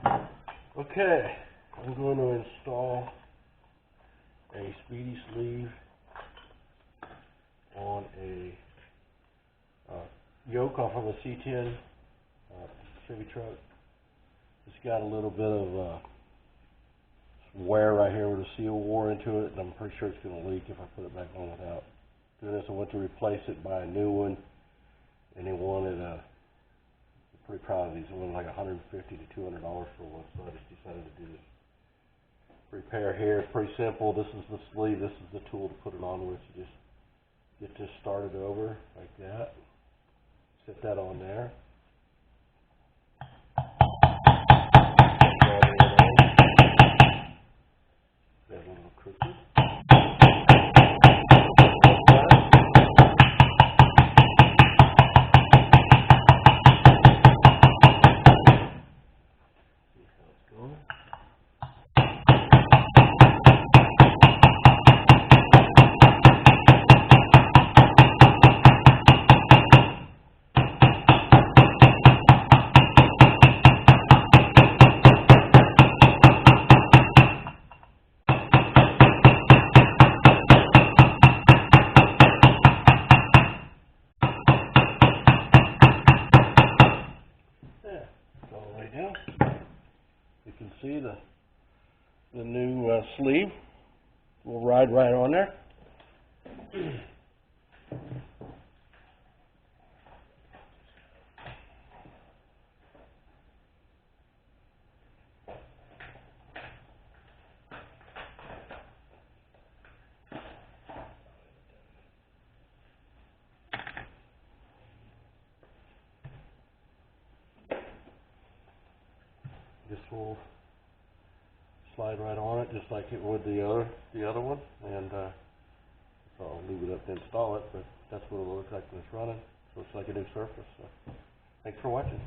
Okay, I'm going to install a Speedy sleeve on a yoke off of a C10 Chevy truck. It's got a little bit of wear right here where the seal wore into it, and I'm pretty sure it's going to leak if I put it back on without doing this. I went to replace it by a new one, and they wanted I'm pretty proud of these. They wanted like $150 to $200 for one, so I just decided to do this repair here. It's pretty simple. This is the sleeve. This is the tool to put it on with. You just get this started over like that. Set that on there. That's a little crooked. See how it's going. All the way down. You can see the new sleeve will ride right on there. This will slide right on it just like it would the other one, and so I'll leave it up to install it, but that's what it will look like when it's running. So it's like a new surface. So thanks for watching.